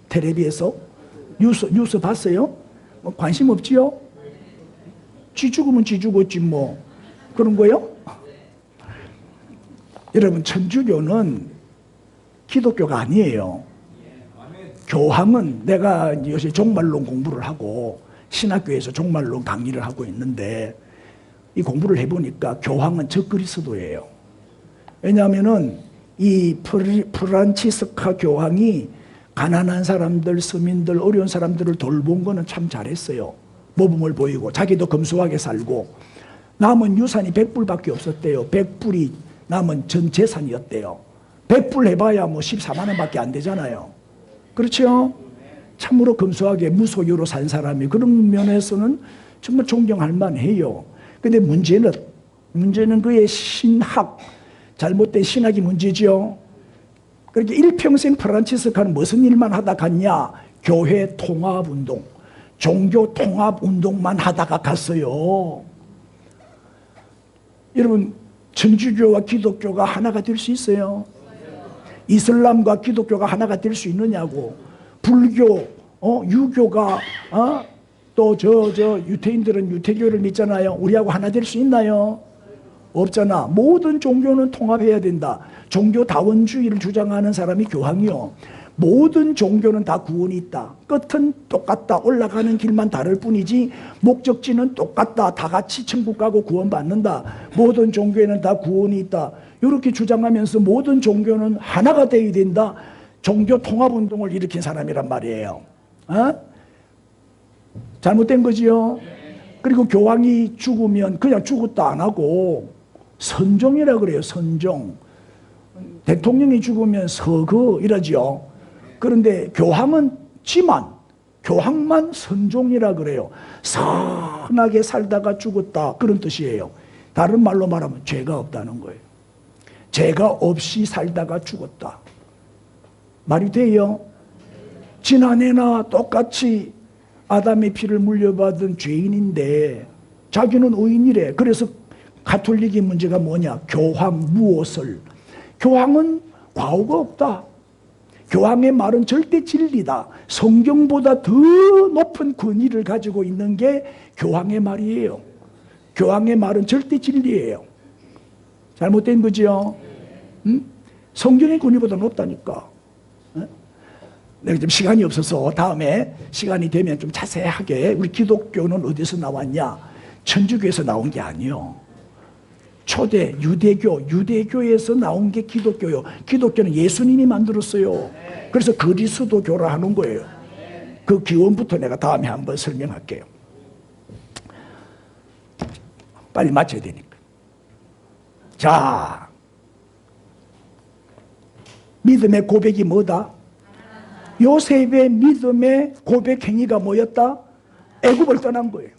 텔레비에서? 뉴스 봤어요? 관심 없지요? 쥐 죽으면 쥐 죽었지 뭐. 그런 거요? 여러분, 천주교는 기독교가 아니에요. 교황은, 내가 요새 종말론 공부를 하고 신학교에서 종말론 강의를 하고 있는데, 이 공부를 해보니까 교황은 적그리스도예요. 왜냐하면은 이 프란치스카 교황이 가난한 사람들, 서민들, 어려운 사람들을 돌본 거는 참 잘했어요. 모범을 보이고 자기도 검소하게 살고 남은 유산이 100불밖에 없었대요. 100불이 남은 전 재산이었대요. 100불 해봐야 뭐 14만 원밖에 안 되잖아요. 그렇죠? 참으로 검소하게 무소유로 산 사람이 그런 면에서는 정말 존경할 만해요. 근데 문제는 그의 신학, 잘못된 신학이 문제죠. 그렇게 일평생 프란치스카는 무슨 일만 하다 갔냐? 교회 통합운동, 종교 통합운동만 하다가 갔어요. 여러분, 천주교와 기독교가 하나가 될 수 있어요? 이슬람과 기독교가 하나가 될 수 있느냐고. 불교, 유교가, 또 유태인들은 유태교를 믿잖아요. 우리하고 하나 될 수 있나요? 없잖아. 모든 종교는 통합해야 된다. 종교다원주의를 주장하는 사람이 교황이요. 모든 종교는 다 구원이 있다. 끝은 똑같다. 올라가는 길만 다를 뿐이지 목적지는 똑같다. 다 같이 천국 가고 구원받는다. 모든 종교에는 다 구원이 있다. 이렇게 주장하면서 모든 종교는 하나가 되어야 된다. 종교 통합운동을 일으킨 사람이란 말이에요. 잘못된 거지요. 그리고 교황이 죽으면 그냥 죽었다 안 하고 선종이라 그래요. 선종. 대통령이 죽으면 서거 이러죠. 그런데 교황은 교황만 선종이라 그래요. 선하게 살다가 죽었다 그런 뜻이에요. 다른 말로 말하면 죄가 없다는 거예요. 죄가 없이 살다가 죽었다. 말이 돼요? 지난해나 똑같이 아담의 피를 물려받은 죄인인데 자기는 의인이래. 그래서 가톨릭의 문제가 뭐냐? 교황 무엇을? 교황은 과오가 없다. 교황의 말은 절대 진리다. 성경보다 더 높은 권위를 가지고 있는 게 교황의 말이에요. 교황의 말은 절대 진리예요. 잘못된 거지요? 성경의 권위보다 높다니까. 내가 좀 시간이 없어서 다음에 시간이 되면 좀 자세하게 우리 기독교는 어디서 나왔냐? 천주교에서 나온 게 아니요. 초대 유대교에서 나온 게 기독교요. 기독교는 예수님이 만들었어요. 그래서 그리스도교라 하는 거예요. 그 기원부터 내가 다음에 한번 설명할게요. 빨리 맞춰야 되니까. 자, 믿음의 고백이 뭐다? 요셉의 믿음의 고백 행위가 뭐였다? 애굽을 떠난 거예요.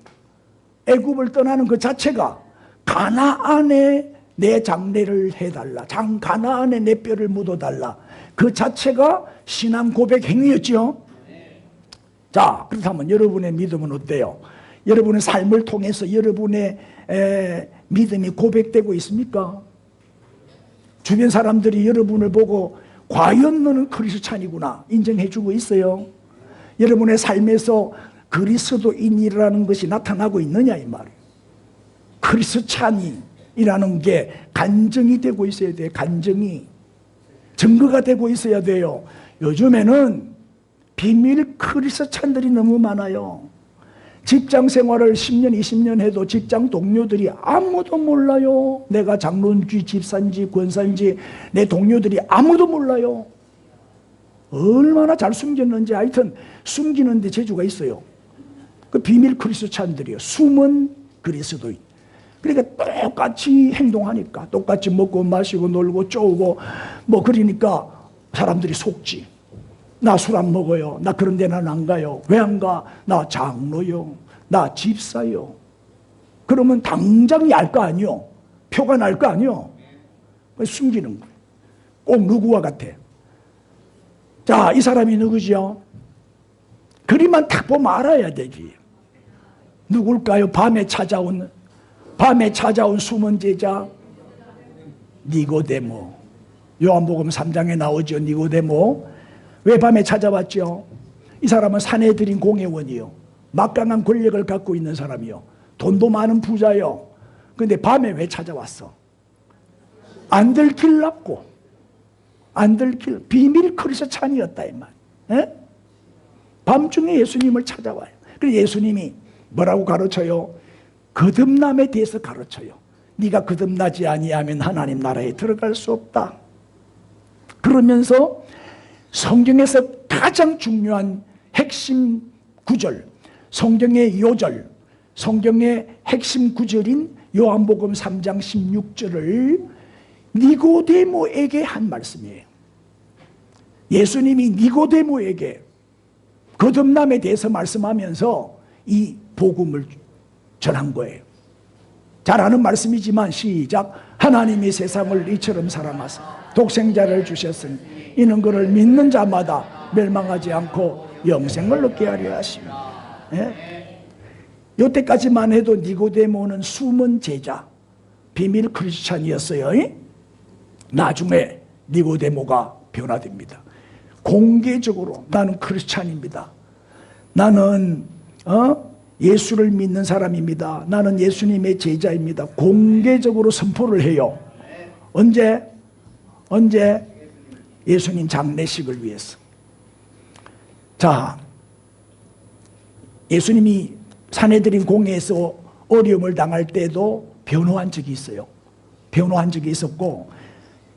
애굽을 떠나는 그 자체가 가나안에 내 장례를 해달라. 가나안에 내 뼈를 묻어달라. 그 자체가 신앙 고백 행위였죠. 자, 그렇다면 여러분의 믿음은 어때요? 여러분의 삶을 통해서 여러분의 믿음이 고백되고 있습니까? 주변 사람들이 여러분을 보고 과연 너는 그리스찬이구나 인정해주고 있어요? 여러분의 삶에서 그리스도인이라는 것이 나타나고 있느냐 이 말이에요. 그리스찬이라는 게 간증이 되고 있어야 돼요. 간증이 증거가 되고 있어야 돼요. 요즘에는 비밀 크리스찬들이 너무 많아요. 직장 생활을 10년 20년 해도 직장 동료들이 아무도 몰라요. 내가 장로인지 집사인지 권사인지 내 동료들이 아무도 몰라요. 얼마나 잘 숨겼는지. 하여튼 숨기는데 재주가 있어요. 그 비밀 크리스찬들이요. 숨은 그리스도인. 그러니까 똑같이 행동하니까 똑같이 먹고 마시고 놀고 쪼고 뭐 그러니까 사람들이 속지. 나 술 안 먹어요. 나 그런 데는 안 가요. 왜 안 가? 나 장로요. 나 집사요. 그러면 당장이 알 거 아니요. 표가 날 거 아니요. 숨기는 거예요. 꼭 누구와 같아. 자, 이 사람이 누구죠? 그림만 딱 보면 알아야 되지. 누굴까요? 밤에 찾아온 숨은 제자 니고데모. 요한복음 3장에 나오죠. 니고데모. 왜 밤에 찾아왔죠? 이 사람은 산헤드린 공회원이요. 막강한 권력을 갖고 있는 사람이요. 돈도 많은 부자요. 근데 밤에 왜 찾아왔어? 안 들키려고. 비밀 크리스찬이었다 이 말. 에? 밤중에 예수님을 찾아와요. 그래서 예수님이 뭐라고 가르쳐요? 거듭남에 대해서 가르쳐요. 네가 거듭나지 아니하면 하나님 나라에 들어갈 수 없다. 그러면서 성경에서 가장 중요한 핵심 구절, 성경의 요절, 성경의 핵심 구절인 요한복음 3장 16절을 니고데모에게 한 말씀이에요. 예수님이 니고데모에게 거듭남에 대해서 말씀하면서 이 복음을 전한 거예요. 잘 아는 말씀이지만 시작. 하나님이 세상을 이처럼 사랑하사 독생자를 주셨으니 이는 그를 믿는 자마다 멸망하지 않고 영생을 얻게 하려 하십니다. 예? 이때까지만 해도 니고데모는 숨은 제자, 비밀 크리스찬이었어요. 나중에 니고데모가 변화됩니다. 공개적으로 나는 크리스찬입니다. 나는 예수를 믿는 사람입니다. 나는 예수님의 제자입니다. 공개적으로 선포를 해요. 언제? 예수님 장례식을 위해서. 자, 예수님이 산헤드린 공회에서 어려움을 당할 때도 변호한 적이 있어요. 변호한 적이 있었고,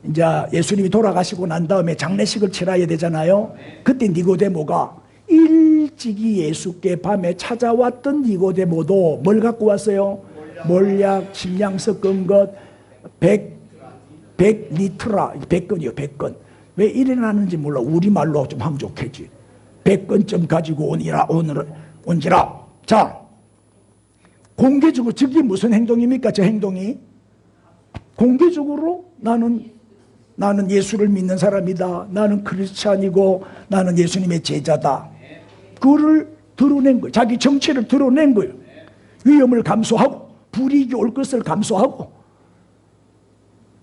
이제 예수님이 돌아가시고 난 다음에 장례식을 치러야 되잖아요. 그때 니고데모가 일찍이 예수께 밤에 찾아왔던 니고데모도 뭘 갖고 왔어요? 몰약, 침량 섞은 것, 100리트라, 100건이요, 100건. 왜 일어나는지 몰라. 우리말로 좀 하면 좋겠지. 100건쯤 가지고 온지라. 자, 공개적으로, 저게 무슨 행동입니까? 저 행동이? 공개적으로 나는 예수를 믿는 사람이다. 나는 크리스찬이고 나는 예수님의 제자다. 그를 드러낸 거예요. 자기 정체를 드러낸 거예요. 위험을 감수하고 불이익이 올 것을 감수하고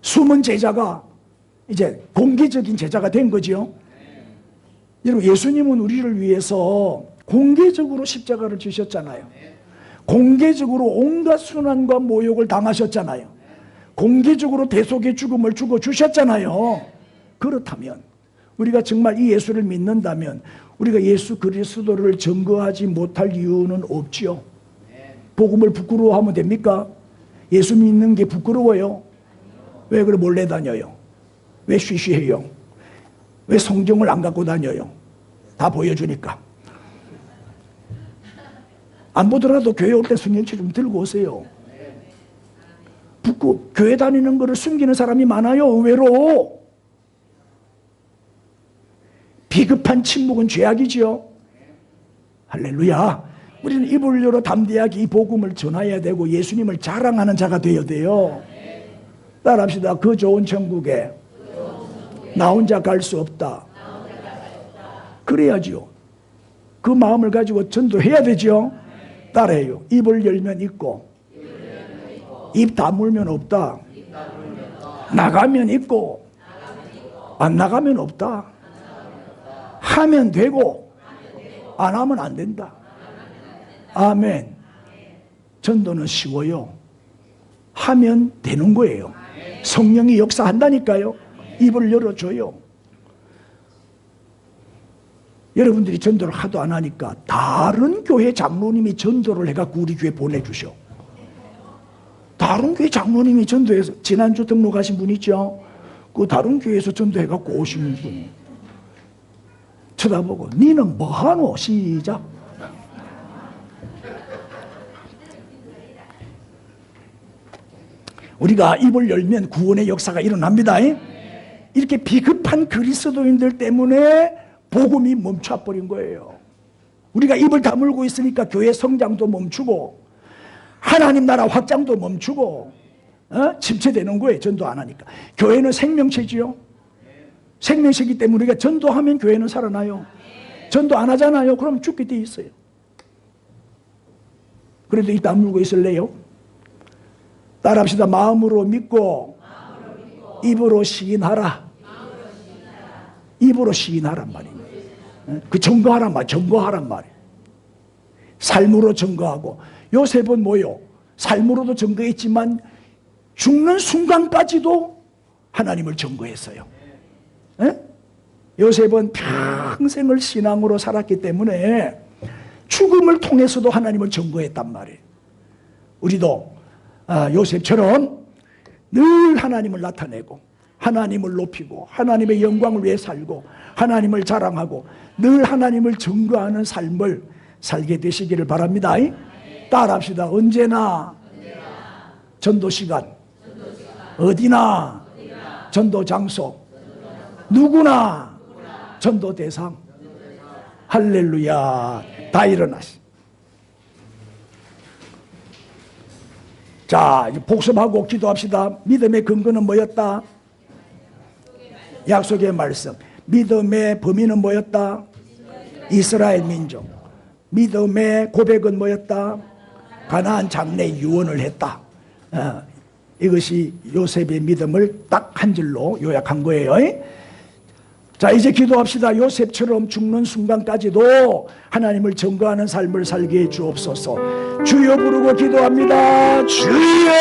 숨은 제자가 이제 공개적인 제자가 된 거죠. 여러분, 예수님은 우리를 위해서 공개적으로 십자가를 지셨잖아요. 공개적으로 온갖 순환과 모욕을 당하셨잖아요. 공개적으로 대속의 죽음을 죽어주셨잖아요. 그렇다면 우리가 정말 이 예수를 믿는다면 우리가 예수 그리스도를 증거하지 못할 이유는 없지요. 복음을 부끄러워하면 됩니까? 예수 믿는 게 부끄러워요? 왜 그래 몰래 다녀요? 왜 쉬쉬해요? 왜 성경을 안 갖고 다녀요? 다 보여주니까. 안 보더라도 교회 올 때 성경책 좀 들고 오세요. 교회 다니는 거를 숨기는 사람이 많아요. 의외로. 비급한 침묵은 죄악이지요. 할렐루야. 우리는 입을 열어 담대하게 이 복음을 전해야 되고 예수님을 자랑하는 자가 되어야 돼요. 따라합시다. 그 좋은 천국에 나 혼자 갈 수 없다. 그래야지요. 그 마음을 가지고 전도해야 되죠. 따라해요. 입을 열면 있고 입 다물면 없다. 나가면 있고 안 나가면 없다. 하면 되고 안 하면 안 된다. 아멘. 전도는 쉬워요. 하면 되는 거예요. 성령이 역사한다니까요. 입을 열어줘요. 여러분들이 전도를 하도 안 하니까 다른 교회 장로님이 전도를 해갖고 우리 교회 보내주셔. 다른 교회 장로님이 전도해서 지난주 등록하신 분 있죠? 그 다른 교회에서 전도해갖고 오신 분 쳐다보고 니는 뭐하노? 시작. 우리가 입을 열면 구원의 역사가 일어납니다. 이렇게 비급한 그리스도인들 때문에 복음이 멈춰버린 거예요. 우리가 입을 다물고 있으니까 교회 성장도 멈추고 하나님 나라 확장도 멈추고 침체되는 거예요. 전도 안 하니까. 교회는 생명체지요. 생명체이기 때문에 우리가 전도하면 교회는 살아나요. 전도 안 하잖아요. 그럼 죽게 돼 있어요. 그래도 입 다물고 있을래요? 따라합시다. 마음으로 믿고 입으로 시인하라. 입으로 시인하란 말입니다. 그 증거하란 말, 증거하란 말이에요. 삶으로 증거하고. 요셉은 뭐요? 삶으로도 증거했지만 죽는 순간까지도 하나님을 증거했어요. 요셉은 평생을 신앙으로 살았기 때문에 죽음을 통해서도 하나님을 증거했단 말이에요. 우리도 요셉처럼 늘 하나님을 나타내고 하나님을 높이고 하나님의 영광을 위해 살고 하나님을 자랑하고 늘 하나님을 증거하는 삶을 살게 되시기를 바랍니다. 따라합시다. 언제나 전도 시간, 어디나 전도 장소, 누구나 전도 대상. 할렐루야. 다 일어나시. 자, 복습하고 기도합시다. 믿음의 근거는 뭐였다? 약속의 말씀. 믿음의 범위는 뭐였다? 이스라엘 민족. 믿음의 고백은 뭐였다? 가나안 장래의 유언을 했다. 이것이 요셉의 믿음을 딱 한 줄로 요약한 거예요. 자, 이제 기도합시다. 요셉처럼 죽는 순간까지도 하나님을 증거하는 삶을 살게 해 주옵소서. 주여 부르고 기도합니다. 주여!